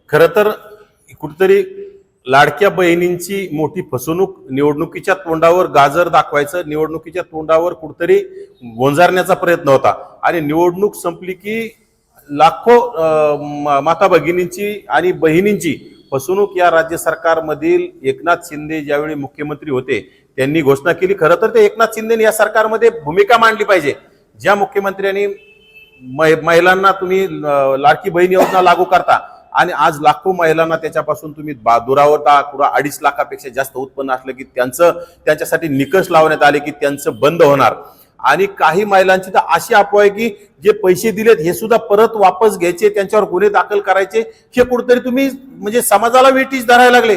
खरं तर कुठेतरी लाडक्या बहिणींची मोठी फसवणूक, निवडणुकीच्या तोंडावर गाजर दाखवायचं, निवडणुकीच्या तोंडावर कुठेतरी गोंजारण्याचा प्रयत्न होता आणि निवडणूक संपली की लाखो माता भगिनींची आणि बहिणींची फसवणूक या राज्य सरकारमधील एकनाथ शिंदे ज्यावेळी मुख्यमंत्री होते त्यांनी घोषणा केली। खरं तर ते एकनाथ शिंदेने या सरकारमध्ये भूमिका मांडली पाहिजे। ज्या मुख्यमंत्र्यांनी महिलांना तुम्ही लाडकी बहीण योजना लागू करता आणि आज लाखो महिलांना त्याच्यापासून तुम्ही दुरावता, कुठं 2.5 लाखापेक्षा जास्त उत्पन्न असलं की त्यांच्यासाठी निकष लावण्यात आले की त्यांचं बंद होणार। आणि काही महिलांची तर अशी अफवा आहे की जे पैसे दिलेत हे सुद्धा परत वापस घ्यायचे, त्यांच्यावर गुन्हे दाखल करायचे। हे कुठेतरी तुम्ही म्हणजे समाजाला वेठीस धरायला लागले।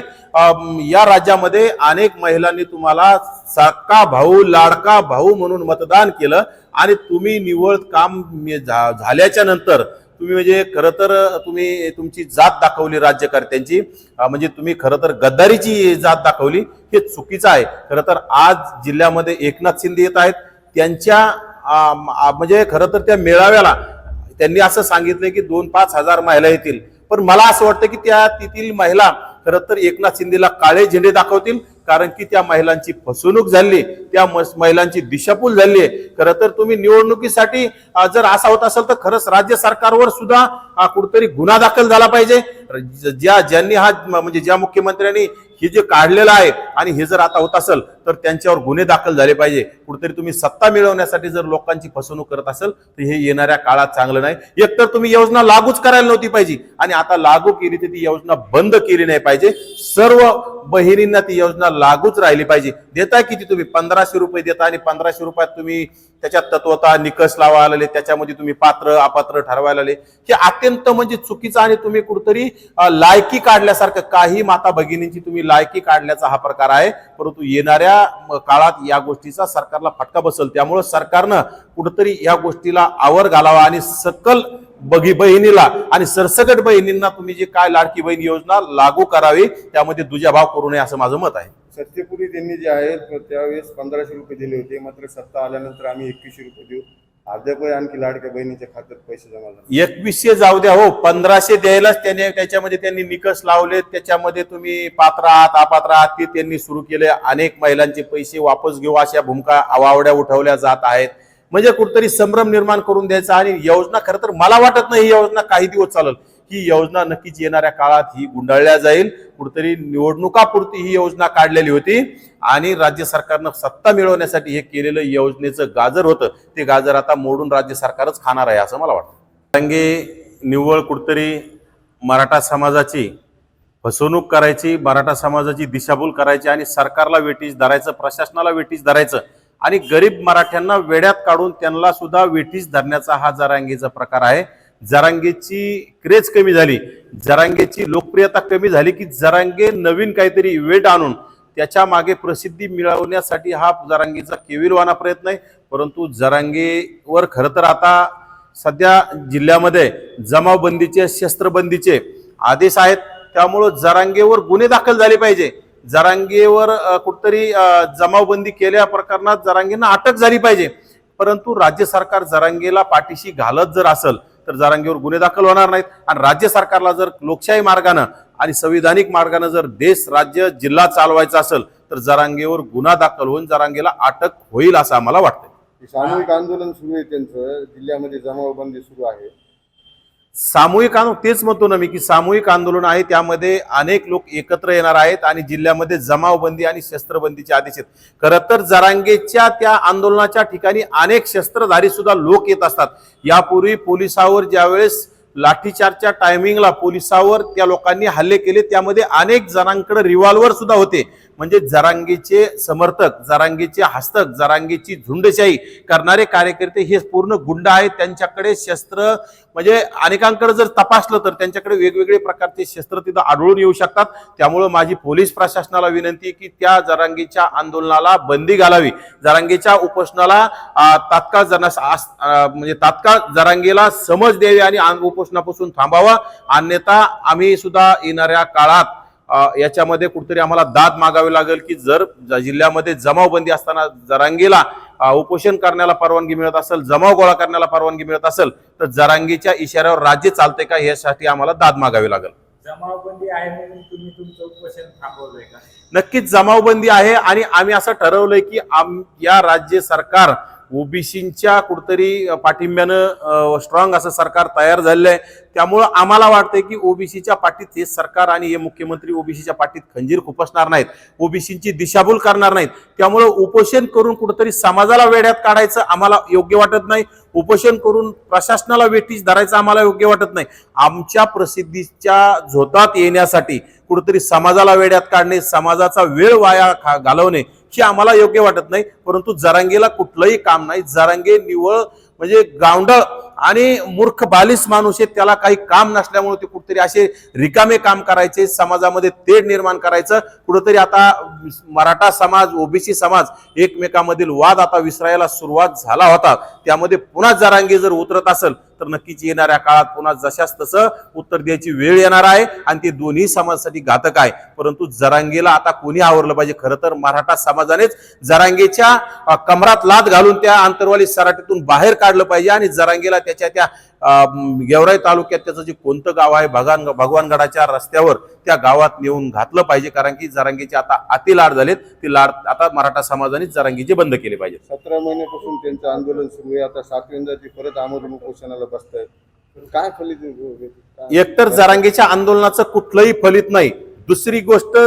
या राज्यामध्ये अनेक महिलांनी तुम्हाला साका भाऊ, लाडका भाऊ म्हणून मतदान केलं आणि तुम्ही निवळ काम झाल्याच्या नंतर तुम्ही म्हणजे खरं तर तुम्ही तुमची जात दाखवली राज्यकर्त्यांची, म्हणजे तुम्ही खरं तर गद्दारीची जात दाखवली। हे चुकीचं आहे। खरं तर आज जिल्ह्यामध्ये एकनाथ शिंदे येत आहेत, त्यांच्या म्हणजे खरं तर त्या मेळाव्याला त्यांनी असं सांगितलं की 2-5 हजार महिला येतील, पण मला असं वाटतं की तिथील महिला खरं तर एकनाथ शिंदेला काळे झेंडे दाखवतील, कारण की त्या महिलांची फसवणूक झाली, त्या महिलांची दिशाभूल झाली। खरं तर तुम्ही निवडणुकीसाठी जर असा होत असेल तर खरंच राज्य सरकारवर सुद्धा कुठेतरी गुन्हा दाखल झाला पाहिजे। ज्यांनी हा म्हणजे ज्या मुख्यमंत्र्यांनी हे जे काढलेलं आहे आणि हे जर आता होत असेल तर त्यांच्यावर गुन्हे दाखल झाले पाहिजे। कुठेतरी तुम्ही सत्ता मिळवण्यासाठी जर लोकांची फसवणूक करत असेल तर हे येणाऱ्या काळात चांगलं नाही। एकतर तुम्ही योजना लागूच करायला नव्हती पाहिजे आणि आता लागू केली तर ती योजना बंद केली नाही पाहिजे। सर्व बहिणींना ती योजना लागूच राहिली पाहिजे। देताय किती तुम्ही 1500 रुपये देता आणि 1500 रुपयात तुम्ही त्याच्यात तत्वता निकष लावायला आले, त्याच्यामध्ये तुम्ही पात्र अपात्र ठरवायला आले। हे अत्यंत म्हणजे चुकीचं आणि तुम्ही कुठेतरी लायकी काढल्यासारखं, काही माता भगिनींची तुम्ही लायकी काढल्याचा हा प्रकार आहे। परंतु येणाऱ्या काळात या गोष्टीचा सरकारला फटका बसेल, त्यामुळे सरकारनं कुठेतरी या गोष्टीला आवर घालावा आणि सकल बहिणीला आणि सरसकट बहिणींना तुम्ही जे काय लाडकी बहीण योजना लागू करावी त्यामध्ये दुजाभाव करू नये असं माझं मत आहे। सत्तेपूर्वी त्यांनी जे आहे त्यावेळेस 1500 रुपये दिले होते, मात्र सत्ता आल्यानंतर आम्ही 2100 रुपये देऊ, अद्याप आणखी लाडक्या बहिणीच्या खात्यात पैसे जमा झाले। 2100 जाऊ द्या हो, 1500 द्यायलाच त्याच्यामध्ये त्यांनी निकष लावले, त्याच्यामध्ये तुम्ही पात्र आहात अपात्र आहात ते त्यांनी सुरू केले। अनेक महिलांचे पैसे वापस घेऊ अशा भूमिका आवावड्या उठवल्या जात आहेत। म्हणजे कुठेतरी संभ्रम निर्माण करून द्यायचा आणि योजना खरं तर मला वाटत नाही ही योजना काही दिवस चालेल। ही योजना नक्कीच येणाऱ्या काळात ही गुंडाळल्या जाईल। कुठेतरी निवडणुकापुरती ही योजना काढलेली होती आणि राज्य सरकारनं सत्ता मिळवण्यासाठी हे केलेलं योजनेचं गाजर होतं, ते गाजर आता मोडून राज्य सरकारच खाणार आहे असं मला वाटतं। रंगे निव्वळ कुठेतरी मराठा समाजाची फसवणूक करायची, मराठा समाजाची दिशाभूल करायची आणि सरकारला वेठीस धरायचं, प्रशासनाला वेठीस धरायचं आणि गरीब मराठ्यांना वेड्यात काढून त्यांना सुद्धा वेठीस धरण्याचा हा जरांगेचा प्रकार आहे। जरांगेची क्रेज कमी झाली, जरांगेची लोकप्रियता कमी झाली की जरांगे नवीन काहीतरी इव्हेंट आणून त्याच्या मागे प्रसिद्धी मिळवण्यासाठी हा जरांगेचा केविलवाना प्रयत्न आहे। परंतु जरांगेवर खरं तर आता सध्या जिल्ह्यामध्ये जमावबंदीचे, शस्त्रबंदीचे आदेश आहेत, त्यामुळं जरांगेवर गुन्हे दाखल झाले पाहिजे। जरांगेवर कुठतरी जमावबंदी केल्या प्रकरणात जरांगेंना अटक झाली पाहिजे। परंतु राज्य सरकार जरांगेला पाठीशी घालत जर असेल तर जरांगेवर गुन्हे दाखल होणार नाहीत आणि राज्य सरकारला जर लोकशाही मार्गाने आणि संविधानिक मार्गाने जर देश, राज्य, जिल्हा चालवायचा असेल तर जरांगेवर गुन्हा दाखल होऊन जरांगेला अटक होईल असं आम्हाला वाटतं। सामूहिक आंदोलन सुरू आहे, त्यांचं जिल्ह्यामध्ये जमावबंदी सुरू आहे। सामूहिक तेच म्हणतो ना मी की सामूहिक आंदोलन आहे, त्यामध्ये अनेक लोक एकत्र येणार आहेत आणि जिल्ह्यामध्ये जमावबंदी आणि शस्त्रबंदीचे आदेश आहेत। खरं तर जरांगेच्या त्या आंदोलनाच्या ठिकाणी अनेक शस्त्रधारी सुद्धा लोक येत असतात। यापूर्वी पोलिसावर ज्यावेळेस लाठीचार्जच्या टायमिंगला पोलिसावर त्या लोकांनी हल्ले केले, त्यामध्ये अनेक जणांकडे रिव्हॉल्वर सुद्धा होते। म्हणजे जरांगेचे समर्थक, जरांगेचे हस्तक, जरांगेची झुंडशाही करणारे कार्यकर्ते हे पूर्ण गुंड आहेत। त्यांच्याकडे शस्त्र म्हणजे अनेकांकडे जर तपासलं तर त्यांच्याकडे वेगवेगळे प्रकारचे शस्त्र तिथं आढळून येऊ शकतात। त्यामुळे माझी पोलीस प्रशासनाला विनंती आहे की त्या जरांगेच्या आंदोलनाला बंदी घालावी, जरांगेच्या उपोषणाला तात्काळ जरांगेला समज द्यावी आणि उपोषणापासून थांबावा, अन्यथा आम्ही सुद्धा येणाऱ्या काळात याच्यामध्ये कुठेतरी आम्हाला दाद मागावी लागेल की जर जिल्ह्यामध्ये जमावबंदी असताना जरांगेला उपोषण करण्याला परवानगी मिळत असेल, जमाव गोळा करण्याला परवानगी मिळत असेल तर जरांगेच्या इशाऱ्यावर राज्य चालते का यासाठी आम्हाला दाद मागावी लागेल। जमावबंदी आहे म्हणून तुम्ही तुमचं उपोषण थांबवलंय का? नक्कीच जमावबंदी आहे आणि आम्ही असं ठरवलंय की या राज्य सरकार ओबीसीच्या कुठतरी पाठिंब्यानं स्ट्रॉंग असं सरकार तयार झालेलं आहे. त्यामुळं आम्हाला वाटतंय की ओबीसीच्या पाठीत हे सरकार आणि हे मुख्यमंत्री ओबीसीच्या पाठीत खंजीर खुपसणार नाहीत, ओबीसीची दिशाभूल करणार नाहीत. त्यामुळं उपोषण करून कुठतरी समाजाला वेड्यात काढायचं आम्हाला योग्य वाटत नाही. उपोषण करून प्रशासनाला वेठीस धरायचं आम्हाला योग्य वाटत नाही. आमच्या प्रसिद्धीच्या झोतात येण्यासाठी कुठतरी समाजाला वेड्यात काढणे, समाजाचा वेळ वाया घालवणे हे आम्हाला योग्य वाटत नाही. परंतु जरांगेला कुठलंही काम नाही. जरांगे निवळ म्हणजे गावंढळ आणि मूर्ख बालिश माणूस आहे. त्याला काही काम नसल्यामुळे ते कुठेतरी असे रिकामे काम करायचे, समाजामध्ये तेढ निर्माण करायचं. कुठेतरी आता मराठा समाज, ओबीसी समाज एकमेकांमधील वाद आता विसरायला सुरुवात झाला होता. त्यामध्ये पुन्हा जरांगे जर उतरत असेल तर नक्कीच येणाऱ्या काळात पुन्हा जशाच तसं उत्तर द्यायची वेळ येणार आहे आणि ते दोन्ही समाजासाठी घातक आहे. परंतु जरांगेला आता कोणी आवरलं पाहिजे? खरं तर मराठा समाजानेच जरांगेच्या कमरात लाद घालून त्या आंतरवाली सराटीतून बाहेर काढलं पाहिजे आणि जरांगेला त्या गेवराई तालुक्यात त्याचं जे कोणतं गाव आहे भगवानगडाच्या रस्त्यावर त्या गावात नेऊन घातलं पाहिजे. कारण की जरांगेचे आता अति लाड झालेत. ते लाड आता मराठा समाजाने जरांगेचे बंद केले पाहिजे. 17 महिन्यापासून त्यांचं आंदोलन सुरू आहे. आता 7व्यांदा ते परत आमरण उपोषणाला बसतायत. काय फलित? एकतर जरांगेच्या आंदोलनाचं कुठलंही फलित नाही. दुसरी गोष्ट,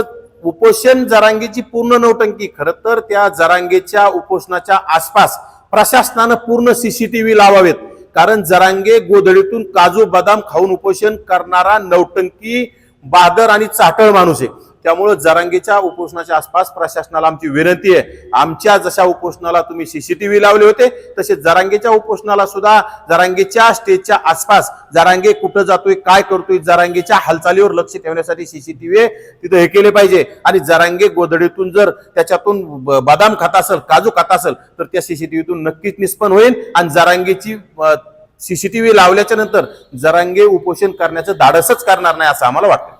उपोषण जरांगेची पूर्ण नौटंकी. खरं तर त्या जरांगेच्या उपोषणाच्या आसपास प्रशासनानं पूर्ण सीसीटीव्ही लावावेत. कारण जरांगे गोधडीतून काजू बदाम खाऊन उपोषण करणारा नौटंकी, बहादर आणि चाटळ माणूस आहे. त्यामुळे जरांगेच्या उपोषणाच्या आसपास प्रशासनाला आमची विनंती आहे, आमच्या जशा उपोषणाला तुम्ही सीसीटीव्ही लावले होते तसे जरांगेच्या उपोषणाला सुद्धा जरांगेच्या स्टेजच्या आसपास जरांगे कुठं जातोय, काय करतोय, जरांगेच्या हालचालीवर लक्ष ठेवण्यासाठी सीसीटीव्ही तिथे हे केले पाहिजे. आणि जरांगे गोधडीतून जर त्याच्यातून बदाम खात असेल, काजू खात असेल तर त्या सीसीटीव्हीतून नक्कीच निष्पन्न होईल आणि जरांगेची सीसीटीव्ही लावल्याच्या नंतर जरांगे उपोषण करण्याचं धाडसच करणार नाही असं आम्हाला वाटतं.